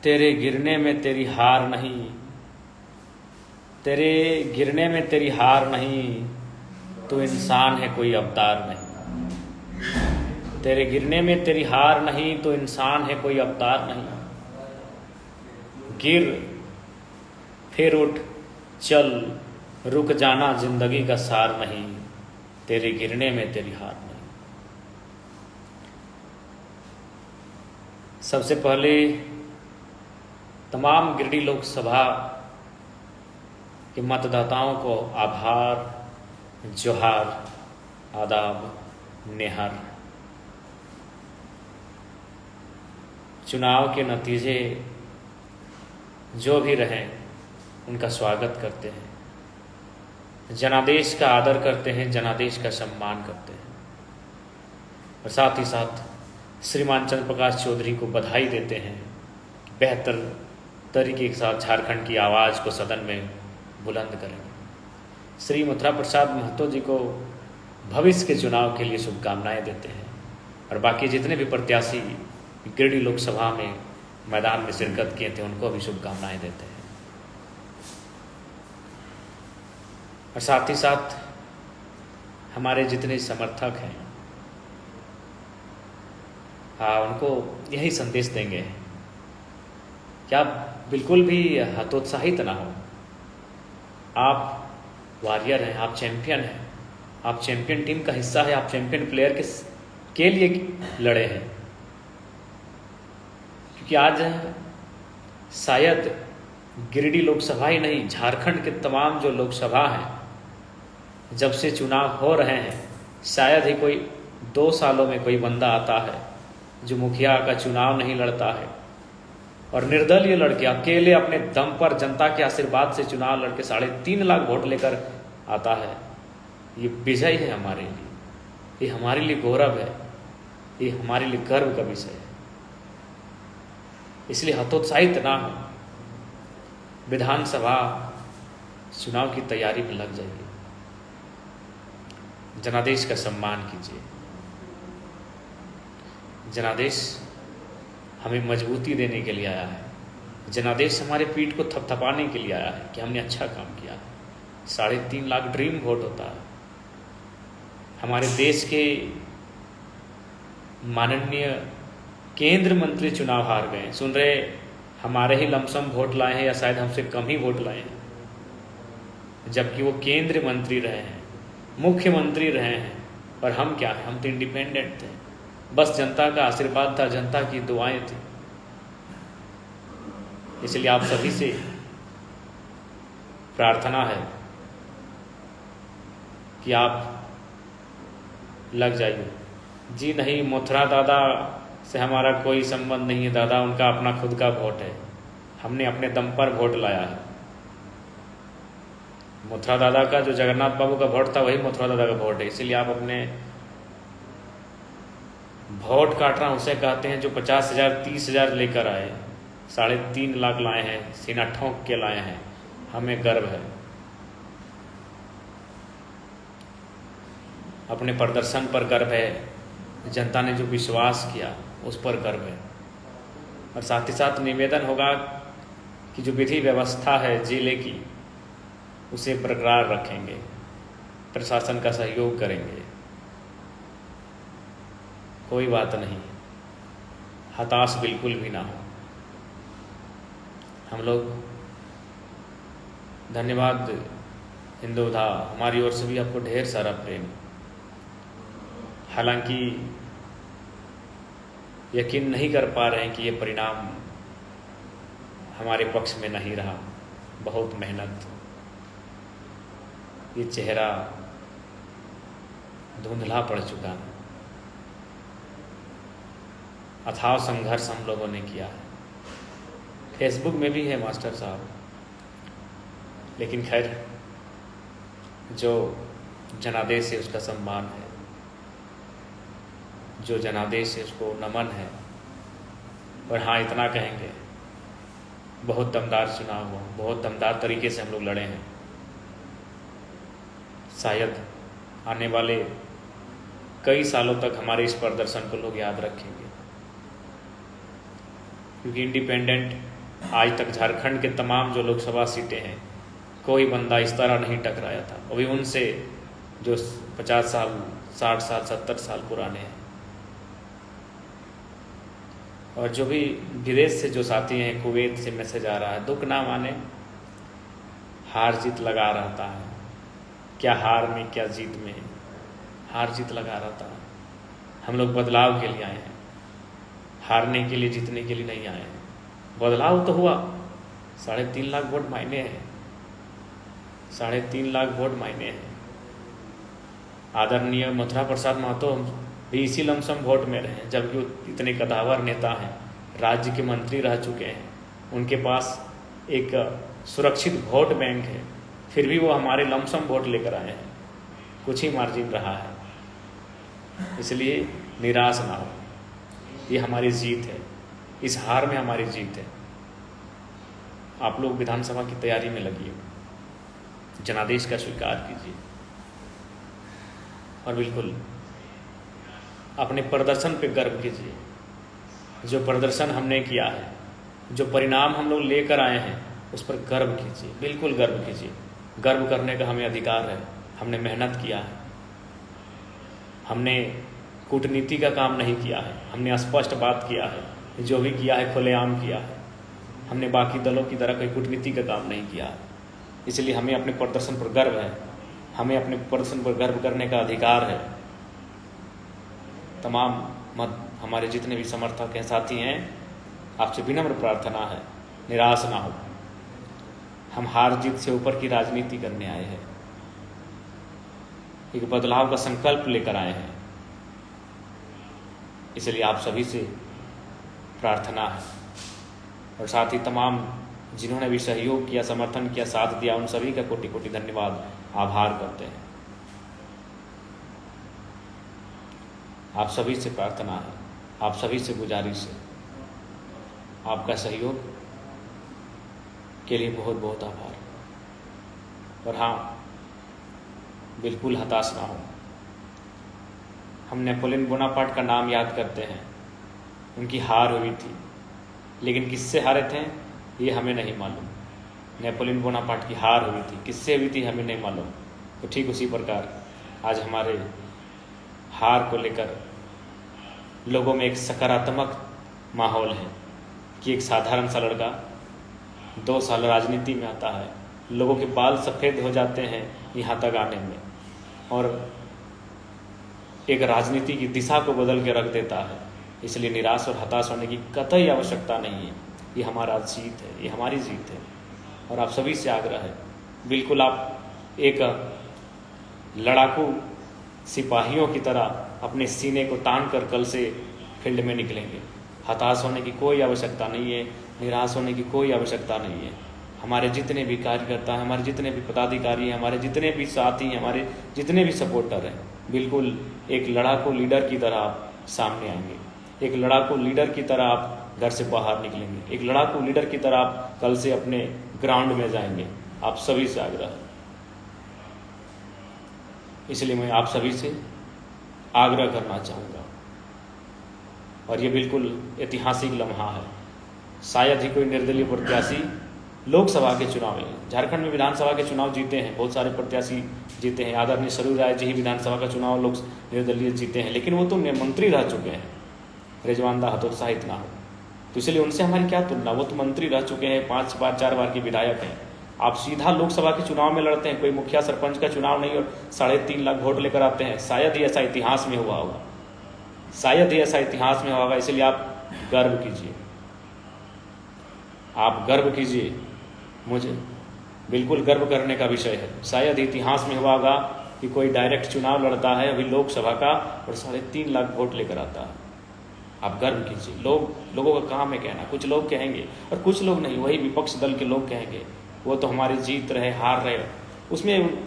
तेरे गिरने में तेरी हार नहीं, तेरे गिरने में तेरी हार नहीं, तू इंसान है कोई अवतार नहीं। तेरे गिरने में तेरी हार नहीं, तो इंसान है कोई अवतार नहीं। गिर फिर उठ चल, रुक जाना जिंदगी का सार नहीं, तेरे गिरने में तेरी हार नहीं। सबसे पहले तमाम गिरिडीह लोकसभा के मतदाताओं को आभार, जोहार, आदाब, नेहर। चुनाव के नतीजे जो भी रहें उनका स्वागत करते हैं, जनादेश का आदर करते हैं, जनादेश का सम्मान करते हैं और साथ ही साथ श्रीमान चंद्र प्रकाश चौधरी को बधाई देते हैं। बेहतर तरीके के साथ झारखंड की आवाज़ को सदन में बुलंद करेंगे। श्री मथुरा प्रसाद महतो जी को भविष्य के चुनाव के लिए शुभकामनाएं देते हैं और बाकी जितने भी प्रत्याशी गिरिडीह लोकसभा में मैदान में शिरकत किए थे उनको भी शुभकामनाएं देते हैं। और साथ ही साथ हमारे जितने समर्थक हैं, उनको यही संदेश देंगे कि आप बिल्कुल भी हतोत्साहित ना हो। आप वॉरियर हैं, आप चैंपियन हैं, आप चैंपियन टीम का हिस्सा है, आप चैंपियन प्लेयर के लिए लड़े हैं। क्योंकि आज शायद गिरिडीह लोकसभा ही नहीं, झारखंड के तमाम जो लोकसभा हैं, जब से चुनाव हो रहे हैं, शायद ही कोई 2 सालों में कोई बंदा आता है जो मुखिया का चुनाव नहीं लड़ता है और निर्दलीय लड़के अकेले अपने दम पर जनता के आशीर्वाद से चुनाव लड़के 3.5 लाख वोट लेकर आता है। ये विजय है हमारे लिए, ये हमारे लिए गौरव है, ये हमारे लिए गर्व का विषय है। इसलिए हतोत्साहित ना हो, विधानसभा चुनाव की तैयारी में लग जाइए, जनादेश का सम्मान कीजिए। जनादेश हमें मजबूती देने के लिए आया है, जनादेश हमारे पीठ को थपथपाने के लिए आया है कि हमने अच्छा काम किया है। 3.5 लाख ड्रीम वोट होता है। हमारे देश के माननीय केंद्र मंत्री चुनाव हार गए, सुन रहे हमारे ही लमसम वोट लाए हैं या शायद हमसे कम ही वोट लाए हैं, जबकि वो केंद्र मंत्री रहे हैं, मुख्यमंत्री रहे हैं। और हम क्या हैं, हम तो इंडिपेंडेंट थे, बस जनता का आशीर्वाद था, जनता की दुआएं थी। इसलिए आप सभी से प्रार्थना है कि आप लग जाइए। जी नहीं, मथुरा दादा से हमारा कोई संबंध नहीं है, दादा उनका अपना खुद का वोट है, हमने अपने दम पर वोट लाया है। मथुरा दादा का जो जगन्नाथ बाबू का वोट था वही मथुरा दादा का वोट है। इसीलिए आप अपने वोट काटना उसे कहते हैं जो 50,000 30,000 लेकर आए, 3.5 लाख लाए हैं, सीना ठोंक के लाए हैं। हमें गर्व है, अपने प्रदर्शन पर गर्व है, जनता ने जो विश्वास किया उस पर गर्व है। और साथ ही साथ निवेदन होगा कि जो विधि व्यवस्था है जिले की उसे बरकरार रखेंगे, प्रशासन का सहयोग करेंगे। कोई बात नहीं, हताश बिल्कुल भी ना हो। हम लोग धन्यवाद हिंदुधा, हमारी ओर से भी आपको ढेर सारा प्रेम। हालांकि यकीन नहीं कर पा रहे हैं कि ये परिणाम हमारे पक्ष में नहीं रहा। बहुत मेहनत, ये चेहरा धुंधला पड़ चुका है। अथाह संघर्ष हम लोगों ने किया है, फेसबुक में भी है मास्टर साहब, लेकिन खैर जो जनादेश है उसका सम्मान है, जो जनादेश है उसको नमन है। और हाँ, इतना कहेंगे, बहुत दमदार चुनाव हुआ, बहुत दमदार तरीके से हम लोग लड़े हैं। शायद आने वाले कई सालों तक हमारे इस प्रदर्शन को लोग याद रखेंगे। क्योंकि इंडिपेंडेंट आज तक झारखंड के तमाम जो लोकसभा सीटें हैं कोई बंदा इस तरह नहीं टकराया था, वो भी उनसे जो 50 साल 60 साल 70 साल पुराने हैं। और जो भी विदेश से जो साथी हैं, कुवैत से मैसेज आ रहा है, दुख ना माने, हार जीत लगा रहता है, क्या हार में क्या जीत में, हार जीत लगा रहता है। हम लोग बदलाव के लिए आए हैं, हारने के लिए जीतने के लिए नहीं आए हैं। बदलाव तो हुआ, 3.5 लाख वोट मायने हैं, 3.5 लाख वोट मायने हैं। आदरणीय मथुरा प्रसाद महतो भी इसी लमसम वोट में रहे, जबकि वो इतने कदावर नेता हैं, राज्य के मंत्री रह चुके हैं, उनके पास एक सुरक्षित वोट बैंक है, फिर भी वो हमारे लमसम वोट लेकर आए हैं, कुछ ही मार्जिन रहा है। इसलिए निराश ना हो, ये हमारी जीत है, इस हार में हमारी जीत है। आप लोग विधानसभा की तैयारी में लगिए, जनादेश का स्वीकार कीजिए और बिल्कुल अपने प्रदर्शन पे गर्व कीजिए। जो प्रदर्शन हमने किया है, जो परिणाम हम लोग लेकर आए हैं, उस पर गर्व कीजिए, बिल्कुल गर्व कीजिए। गर्व करने का हमें अधिकार है, हमने मेहनत किया है, हमने कूटनीति का काम नहीं किया है, हमने स्पष्ट बात किया है, जो भी किया है खुलेआम किया है, हमने बाकी दलों की तरह कोई कूटनीति का काम नहीं किया है। इसलिए हमें अपने प्रदर्शन पर गर्व है, हमें अपने प्रदर्शन पर गर्व करने का अधिकार है। तमाम हमारे जितने भी समर्थक हैं, साथी हैं, आपसे विनम्र प्रार्थना है, निराश ना हो। हम हार जीत से ऊपर की राजनीति करने आए हैं, एक बदलाव का संकल्प लेकर आए हैं। इसलिए आप सभी से प्रार्थना है, और साथ ही तमाम जिन्होंने भी सहयोग किया, समर्थन किया, साथ दिया, उन सभी का कोटि कोटि धन्यवाद, आभार करते हैं। आप सभी से प्रार्थना है, आप सभी से गुजारिश है, आपका सहयोग के लिए बहुत बहुत आभार। और हाँ, बिल्कुल हताश ना हो। हम नेपोलियन बोनापार्ट का नाम याद करते हैं, उनकी हार हुई थी, लेकिन किससे हारे थे ये हमें नहीं मालूम। नेपोलियन बोनापार्ट की हार हुई थी, किससे हुई थी हमें नहीं मालूम। तो ठीक उसी प्रकार आज हमारे हार को लेकर लोगों में एक सकारात्मक माहौल है कि एक साधारण सा लड़का 2 साल राजनीति में आता है, लोगों के बाल सफ़ेद हो जाते हैं यहाँ तक आने में, और एक राजनीति की दिशा को बदल के रख देता है। इसलिए निराश और हताश होने की कतई आवश्यकता नहीं है, ये हमारा जीत है, ये हमारी जीत है। और आप सभी से आग्रह है, बिल्कुल आप एक लड़ाकू सिपाहियों की तरह अपने सीने को तान कर कल से फील्ड में निकलेंगे। हताश होने की कोई आवश्यकता नहीं है, निराश होने की कोई आवश्यकता नहीं है। हमारे जितने भी कार्यकर्ता हैं, हमारे जितने भी पदाधिकारी हैं, हमारे जितने भी साथी हैं, हमारे जितने भी सपोर्टर हैं, बिल्कुल एक लड़ाकू लीडर की तरह आप सामने आएंगे, एक लड़ाकू लीडर की तरह आप घर से बाहर निकलेंगे, एक लड़ाकू लीडर की तरह आप कल से अपने ग्राउंड में जाएंगे। आप सभी से आग्रह है, इसलिए मैं आप सभी से आग्रह करना चाहूँगा। और ये बिल्कुल ऐतिहासिक लम्हा है, शायद ही कोई निर्दलीय प्रत्याशी लोकसभा के चुनाव में, झारखंड में विधानसभा के चुनाव जीते हैं, बहुत सारे प्रत्याशी जीते हैं। आदरणीय सरू राय जी ही विधानसभा का चुनाव लोग निर्दलीय जीते हैं, लेकिन वो तो मंत्री रह चुके हैं। रिजवान दा हतोत्साहित ना हो, तो इसलिए उनसे हमारी क्या तुलना, वो तो मंत्री रह चुके हैं, 5 बार 4 बार के विधायक हैं। आप सीधा लोकसभा के चुनाव में लड़ते हैं, कोई मुखिया सरपंच का चुनाव नहीं, और 3.5 लाख वोट लेकर आते हैं। शायद ही ऐसा इतिहास में हुआ होगा, शायद ही ऐसा इतिहास में होगा। इसलिए आप गर्व कीजिए, आप गर्व कीजिए, मुझे बिल्कुल गर्व करने का विषय है। शायद इतिहास में हुआ होगा कि कोई डायरेक्ट चुनाव लड़ता है अभी लोकसभा का और 3.5 लाख वोट लेकर आता है। आप गर्व कीजिए। लोगों का काम है कहना, कुछ लोग कहेंगे और कुछ लोग नहीं, वही विपक्ष दल के लोग कहेंगे वो तो हमारे जीत रहे हार रहे, उसमें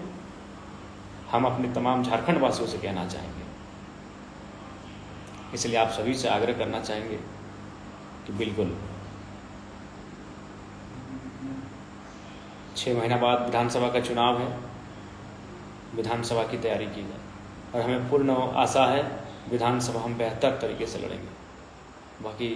हम अपने तमाम झारखंड वासियों से कहना चाहेंगे। इसलिए आप सभी से आग्रह करना चाहेंगे कि बिल्कुल 6 महीना बाद विधानसभा का चुनाव है, विधानसभा की तैयारी की जाए, और हमें पूर्ण आशा है विधानसभा हम बेहतर तरीके से लड़ेंगे। बाकी